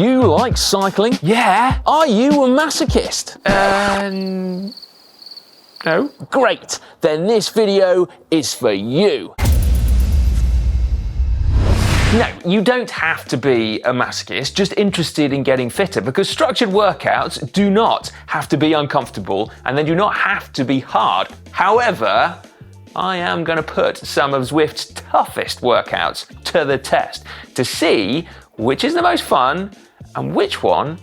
you like cycling? Yeah. Are you a masochist? No. Great, then this video is for you. No, you don't have to be a masochist, just interested in getting fitter, because structured workouts do not have to be uncomfortable and they do not have to be hard. However, I am going to put some of Zwift's toughest workouts to the test to see which is the most fun and which one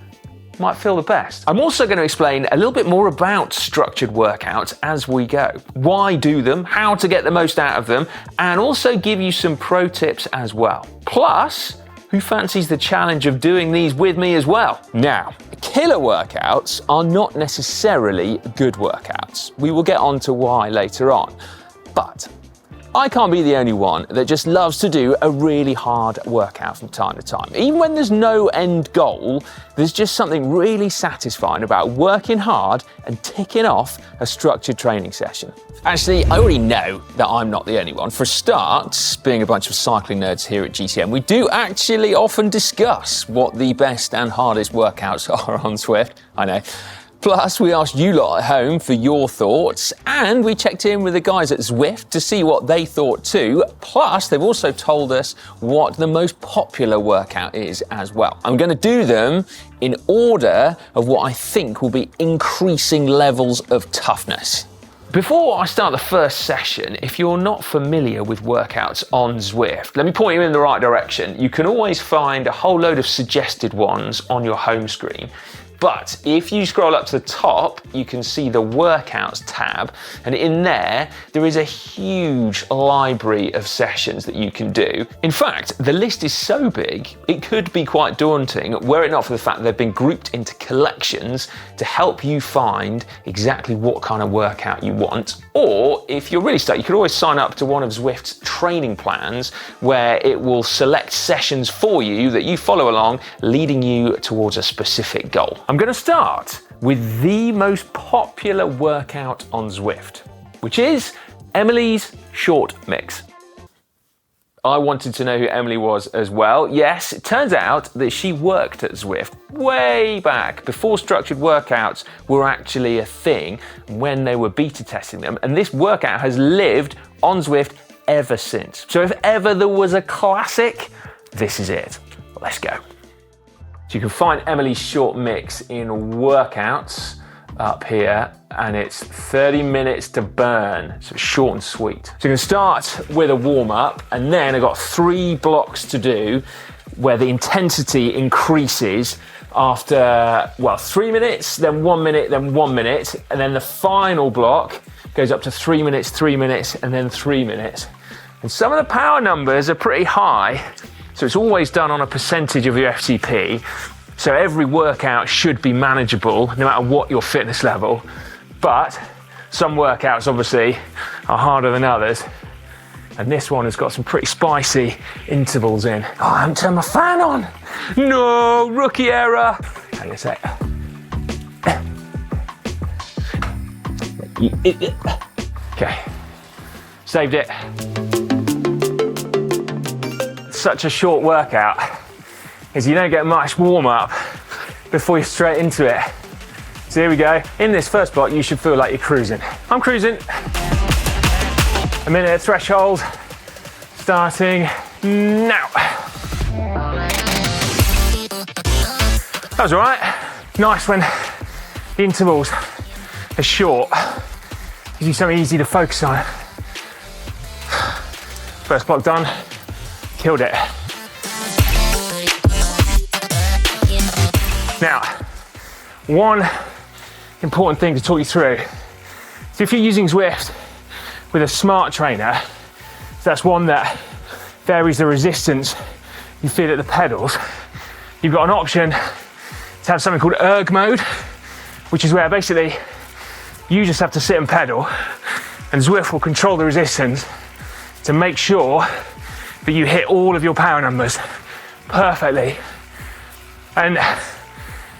might feel the best. I'm also going to explain a little bit more about structured workouts as we go. Why do them, how to get the most out of them, and also give you some pro tips as well. Plus, who fancies the challenge of doing these with me as well? Now, killer workouts are not necessarily good workouts. We will get on to why later on. But I can't be the only one that just loves to do a really hard workout from time to time. Even when there's no end goal, there's just something really satisfying about working hard and ticking off a structured training session. Actually, I already know that I'm not the only one. For a start, being a bunch of cycling nerds here at GCM, we do actually often discuss what the best and hardest workouts are on Zwift. I know. Plus, we asked you lot at home for your thoughts, and we checked in with the guys at Zwift to see what they thought too. Plus, they've also told us what the most popular workout is as well. I'm going to do them in order of what I think will be increasing levels of toughness. Before I start the first session, if you're not familiar with workouts on Zwift, let me point you in the right direction. You can always find a whole load of suggested ones on your home screen. But if you scroll up to the top, you can see the workouts tab, and in there is a huge library of sessions that you can do. In fact, the list is so big, it could be quite daunting were it not for the fact that they've been grouped into collections to help you find exactly what kind of workout you want. Or if you're really stuck, you could always sign up to one of Zwift's training plans where it will select sessions for you that you follow along, leading you towards a specific goal. I'm going to start with the most popular workout on Zwift, which is Emily's short mix. I wanted to know who Emily was as well. Yes, it turns out that she worked at Zwift way back before structured workouts were actually a thing, when they were beta testing them. And this workout has lived on Zwift ever since. So if ever there was a classic, this is it. Let's go. So you can find Emily's short mix in workouts up here, and it's 30 minutes to burn, so it's short and sweet. So you can start with a warm up, and then I've got 3 blocks to do where the intensity increases after, 3 minutes, then 1 minute, then 1 minute, and then the final block goes up to 3 minutes, 3 minutes, and then 3 minutes. And some of the power numbers are pretty high. So it's always done on a percentage of your FTP. So every workout should be manageable no matter what your fitness level. But some workouts obviously are harder than others. And this one has got some pretty spicy intervals in. Oh, I haven't turned my fan on. No, rookie error. Hang on a sec. Okay, saved it. Such a short workout is you don't get much warm up before you're straight into it. So here we go. In this first block, you should feel like you're cruising. I'm cruising. A minute threshold, starting now. That was all right. Nice when the intervals are short. Gives you something easy to focus on. First block done. Killed it. Now, one important thing to talk you through. So if you're using Zwift with a smart trainer, so that's one that varies the resistance you feel at the pedals, you've got an option to have something called erg mode, which is where basically you just have to sit and pedal, and Zwift will control the resistance to make sure that you hit all of your power numbers perfectly. And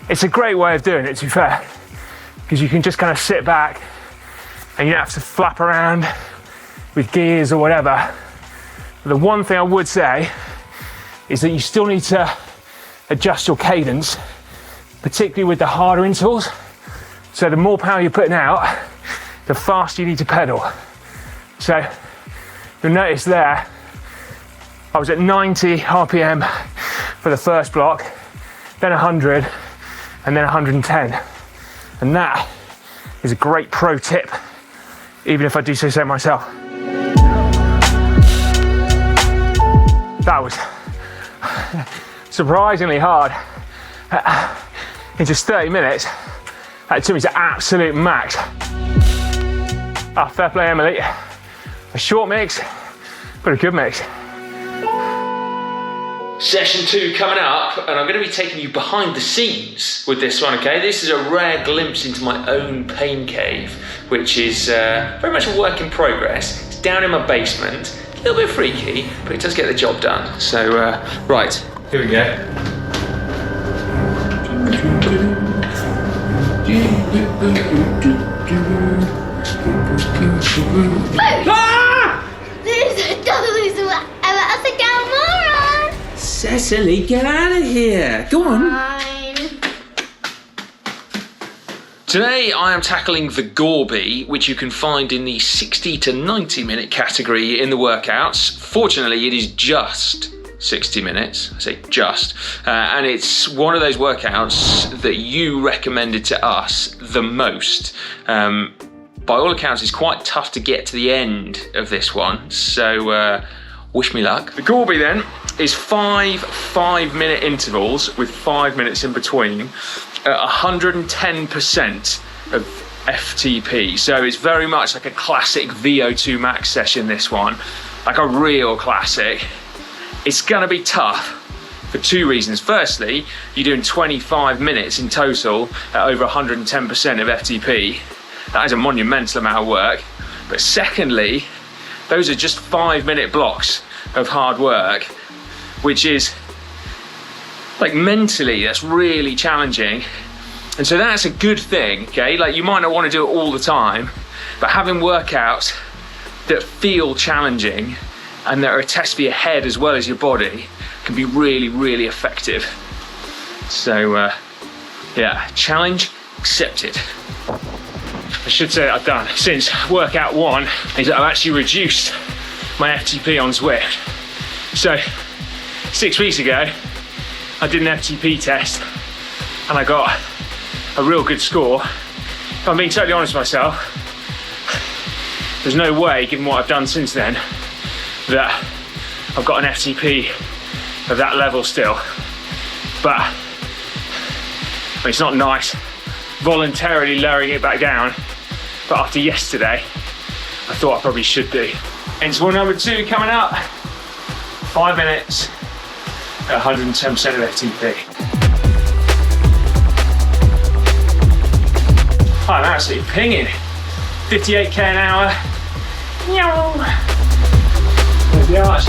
it's a great way of doing it, to be fair, because you can just kind of sit back and you don't have to flap around with gears or whatever. But the one thing I would say is that you still need to adjust your cadence, particularly with the harder intervals. So the more power you're putting out, the faster you need to pedal. So you'll notice there, I was at 90 RPM for the first block, then 100, and then 110. And that is a great pro tip, even if I do say so myself. That was surprisingly hard. In just 30 minutes, that took me to absolute max. Fair play, Emily. A short mix, but a good mix. Session 2 coming up, and I'm going to be taking you behind the scenes with this one, okay? This is a rare glimpse into my own pain cave, which is very much a work in progress. It's down in my basement, a little bit freaky, but it does get the job done. So, right, here we go. Ah! This is totally a moron! Cecily, get out of here! Go on! Fine. Today I am tackling the Gorby, which you can find in the 60 to 90 minute category in the workouts. Fortunately, it is just 60 minutes, I say just, and it's one of those workouts that you recommended to us the most. By all accounts, it's quite tough to get to the end of this one, so wish me luck. The Gorby then is 5 5-minute intervals with 5 minutes in between at 110% of FTP. So it's very much like a classic VO2 max session, this one, like a real classic. It's gonna be tough for 2 reasons. Firstly, you're doing 25 minutes in total at over 110% of FTP. That is a monumental amount of work. But secondly, those are just 5-minute blocks of hard work, which is, like, mentally, that's really challenging. And so that's a good thing, okay? Like, you might not want to do it all the time, but having workouts that feel challenging and that are a test for your head as well as your body can be really, really effective. So, yeah, challenge accepted. I should say that I've done since workout 1 is that I've actually reduced my FTP on Zwift. So 6 weeks ago, I did an FTP test and I got a real good score. If I'm being totally honest with myself, there's no way, given what I've done since then, that I've got an FTP of that level still. But I mean, it's not nice voluntarily lowering it back down, but after yesterday, I thought I probably should do. Interval number 2 coming up. 5 minutes at 110% of FTP. I'm absolutely pinging. 58k an hour. There's the arch.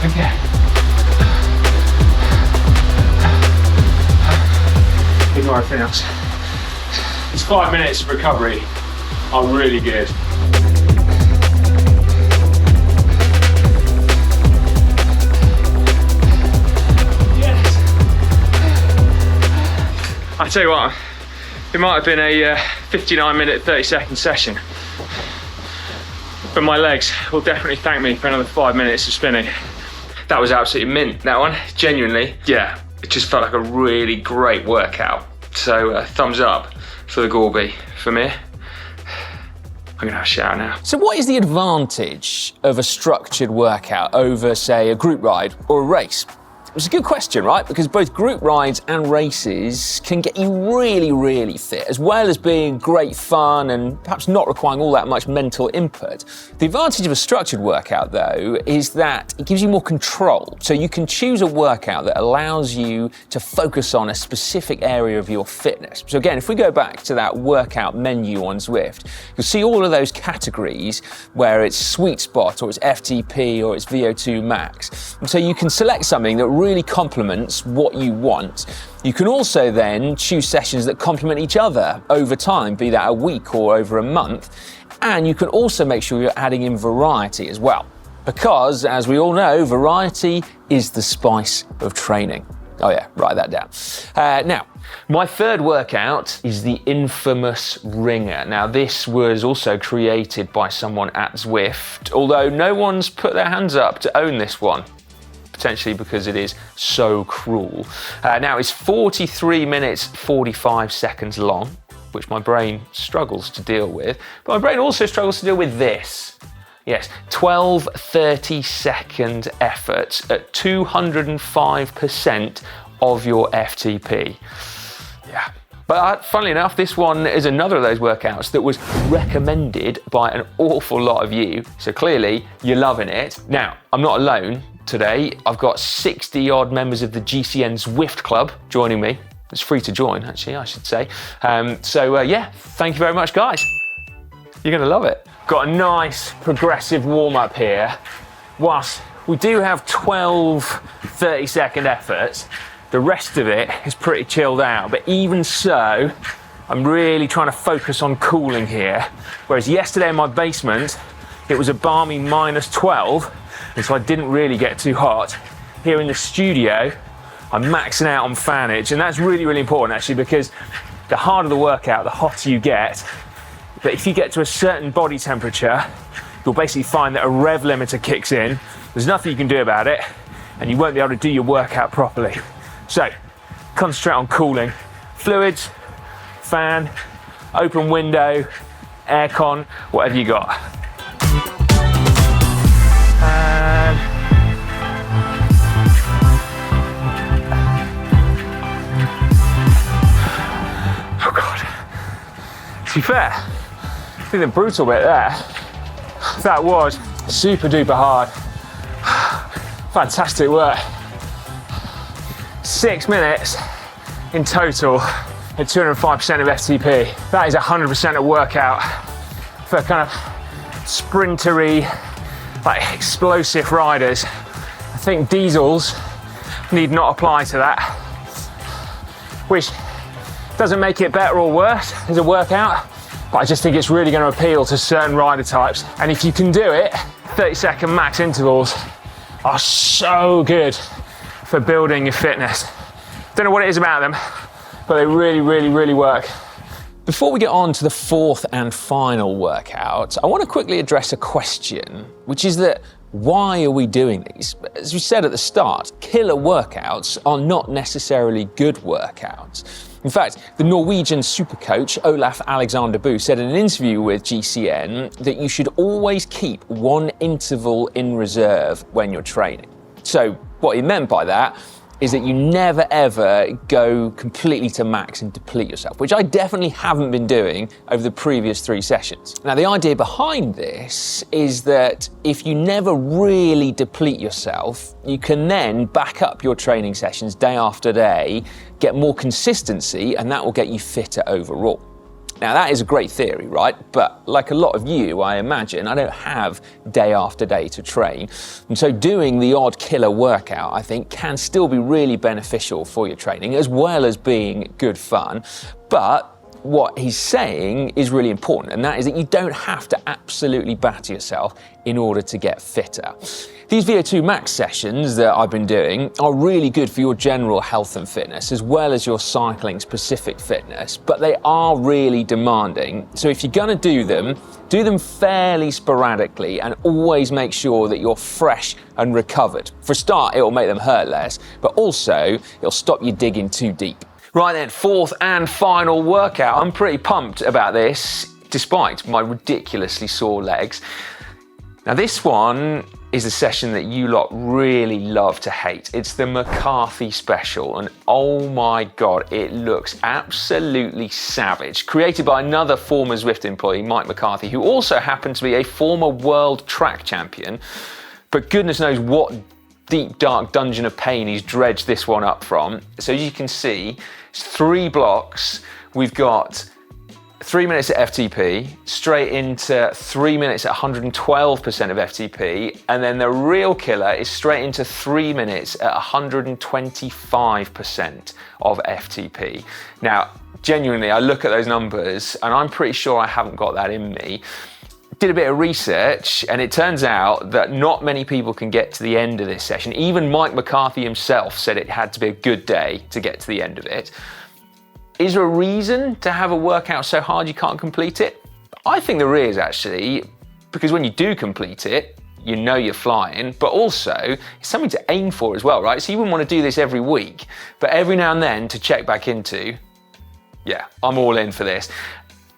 Okay. Ignore everything else. These 5 minutes of recovery are really good. Yes. I tell you what, it might have been a 59-minute, 30-second session, but my legs will definitely thank me for another 5 minutes of spinning. That was absolutely mint, that one, genuinely. Yeah, it just felt like a really great workout. So thumbs up for the Gorby for me. I'm gonna have a shower now. So what is the advantage of a structured workout over, say, a group ride or a race? It's a good question, right? Because both group rides and races can get you really, really fit, as well as being great fun and perhaps not requiring all that much mental input. The advantage of a structured workout, though, is that it gives you more control. So you can choose a workout that allows you to focus on a specific area of your fitness. So again, if we go back to that workout menu on Zwift, you'll see all of those categories where it's sweet spot, or it's FTP, or it's VO2 max. And so you can select something that really complements what you want. You can also then choose sessions that complement each other over time, be that a week or over a month. And you can also make sure you're adding in variety as well. Because, as we all know, variety is the spice of training. Oh yeah, write that down. Now, my third workout is the infamous Wringer. Now, this was also created by someone at Zwift, although no one's put their hands up to own this one, potentially because it is so cruel. Now, it's 43 minutes, 45 seconds long, which my brain struggles to deal with, but my brain also struggles to deal with this. Yes, 12 30-second efforts at 205% of your FTP. Yeah. But funnily enough, this one is another of those workouts that was recommended by an awful lot of you. So clearly, you're loving it. Now, I'm not alone today. I've got 60 odd members of the GCN Zwift Club joining me. It's free to join, actually, I should say. Yeah, thank you very much, guys. You're gonna love it. Got a nice progressive warm-up here. Whilst we do have 12 30-second efforts, the rest of it is pretty chilled out. But even so, I'm really trying to focus on cooling here. Whereas yesterday in my basement, it was a balmy -12, and so I didn't really get too hot. Here in the studio, I'm maxing out on fanage, and that's really, really important actually, because the harder the workout, the hotter you get. But if you get to a certain body temperature, you'll basically find that a rev limiter kicks in. There's nothing you can do about it, and you won't be able to do your workout properly. So, concentrate on cooling. Fluids, fan, open window, aircon, whatever you got. And oh God. To be fair, I think the brutal bit there, that was super duper hard. Fantastic work. 6 minutes in total at 205% of FTP. That is 100% a workout for kind of sprintery, like explosive riders. I think diesels need not apply to that, which doesn't make it better or worse as a workout, but I just think it's really going to appeal to certain rider types. And if you can do it, 30-second max intervals are so good for building your fitness. Don't know what it is about them, but they really, really, really work. Before we get on to the fourth and final workout, I want to quickly address a question, which is that why are we doing these? As we said at the start, killer workouts are not necessarily good workouts. In fact, the Norwegian supercoach Olaf Alexander Boo said in an interview with GCN that you should always keep one interval in reserve when you're training. So what he meant by that is that you never ever go completely to max and deplete yourself, which I definitely haven't been doing over the previous 3 sessions. Now, the idea behind this is that if you never really deplete yourself, you can then back up your training sessions day after day, get more consistency, and that will get you fitter overall. Now, that is a great theory, right? But like a lot of you, I imagine, I don't have day after day to train. And so doing the odd killer workout, I think, can still be really beneficial for your training, as well as being good fun. But what he's saying is really important, and that is that you don't have to absolutely batter yourself in order to get fitter. These VO2 max sessions that I've been doing are really good for your general health and fitness, as well as your cycling specific fitness, but they are really demanding. So if you're gonna do them fairly sporadically and always make sure that you're fresh and recovered. For a start, it'll make them hurt less, but also it'll stop you digging too deep. Right then, fourth and final workout. I'm pretty pumped about this, despite my ridiculously sore legs. Now this one is a session that you lot really love to hate. It's the McCarthy special, and oh my God, it looks absolutely savage. Created by another former Zwift employee, Mike McCarthy, who also happened to be a former world track champion, but goodness knows what deep, dark dungeon of pain he's dredged this one up from. So as you can see, it's 3 blocks. We've got 3 minutes at FTP, straight into 3 minutes at 112% of FTP, and then the real killer is straight into 3 minutes at 125% of FTP. Now, genuinely, I look at those numbers and I'm pretty sure I haven't got that in me. did a bit of research, and it turns out that not many people can get to the end of this session. Even Mike McCarthy himself said it had to be a good day to get to the end of it. Is there a reason to have a workout so hard you can't complete it? I think there is, actually, because when you do complete it, you know you're flying, but also it's something to aim for as well, right? So you wouldn't want to do this every week, but every now and then to check back into, yeah, I'm all in for this.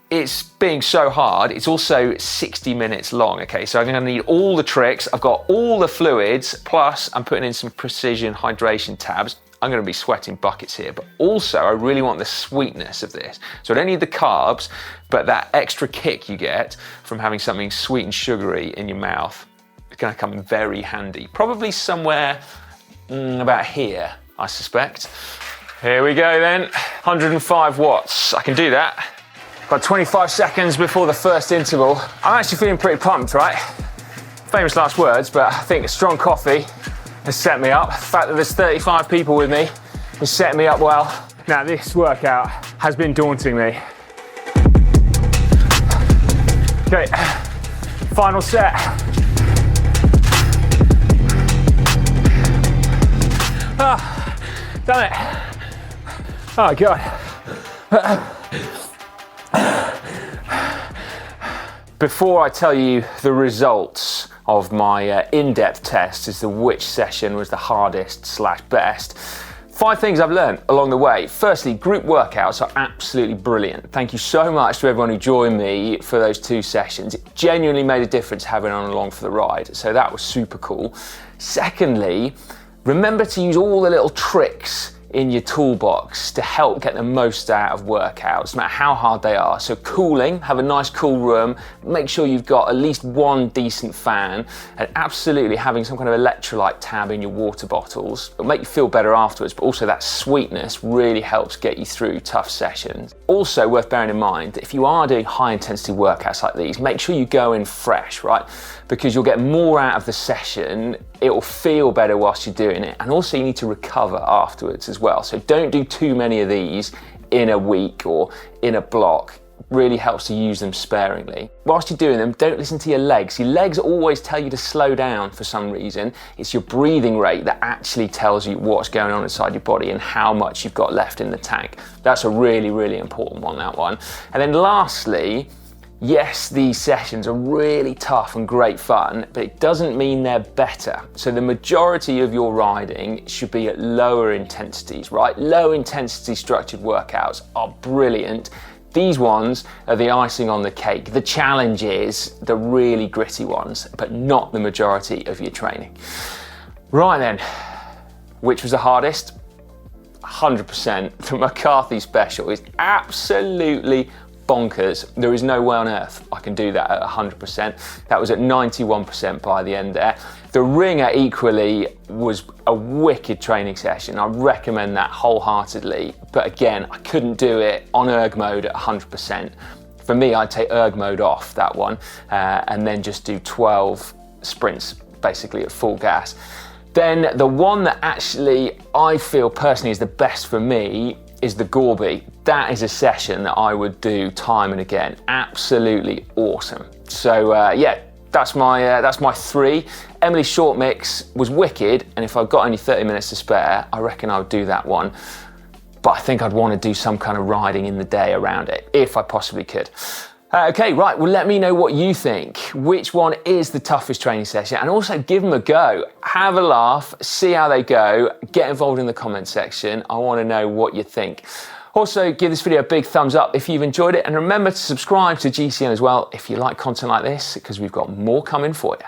It's being so hard, it's also 60 minutes long, okay? So I'm gonna need all the tricks, I've got all the fluids, plus I'm putting in some precision hydration tabs. I'm gonna be sweating buckets here, but also I really want the sweetness of this. So I don't need the carbs, but that extra kick you get from having something sweet and sugary in your mouth is gonna come in very handy. Probably somewhere about here, I suspect. Here we go then, 105 watts, I can do that. About 25 seconds before the first interval. I'm actually feeling pretty pumped, right? Famous last words, but I think a strong coffee has set me up. The fact that there's 35 people with me has set me up well. Now this workout has been daunting me. Okay, final set. Ah, done it. Oh God. Before I tell you the results of my in-depth test as to which session was the hardest / best, 5 things I've learned along the way. Firstly, group workouts are absolutely brilliant. Thank you so much to everyone who joined me for those 2 sessions. It genuinely made a difference having on along for the ride, so that was super cool. Secondly, remember to use all the little tricks in your toolbox to help get the most out of workouts, no matter how hard they are. So cooling, have a nice cool room, make sure you've got at least one decent fan, and absolutely having some kind of electrolyte tab in your water bottles. It'll make you feel better afterwards, but also that sweetness really helps get you through tough sessions. Also worth bearing in mind that if you are doing high intensity workouts like these, make sure you go in fresh, right? Because you'll get more out of the session, it will feel better whilst you're doing it, and also you need to recover afterwards as well. So don't do too many of these in a week or in a block. It really helps to use them sparingly. Whilst you're doing them, don't listen to your legs. Your legs always tell you to slow down for some reason. It's your breathing rate that actually tells you what's going on inside your body and how much you've got left in the tank. That's a really, really important one, that one. And then lastly, yes, these sessions are really tough and great fun, but it doesn't mean they're better. So the majority of your riding should be at lower intensities, right? Low intensity structured workouts are brilliant. These ones are the icing on the cake. The challenge is the really gritty ones, but not the majority of your training. Right then, which was the hardest? 100%. The McCarthy special is absolutely bonkers. There is no way on earth I can do that at 100%. That was at 91% by the end there. The Wringer equally was a wicked training session. I recommend that wholeheartedly. But again, I couldn't do it on erg mode at 100%. For me, I'd take erg mode off that one and then just do 12 sprints basically at full gas. Then the one that actually I feel personally is the best for me is the Gorby. That is a session that I would do time and again. Absolutely awesome. So yeah, that's my 3. Emily's short mix was wicked, and if I've got only 30 minutes to spare, I reckon I would do that one. But I think I'd want to do some kind of riding in the day around it, if I possibly could. Okay, right, well let me know what you think. Which one is the toughest training session? And also give them a go. Have a laugh, see how they go, get involved in the comment section. I want to know what you think. Also, give this video a big thumbs up if you've enjoyed it, and remember to subscribe to GCN as well if you like content like this, because we've got more coming for you.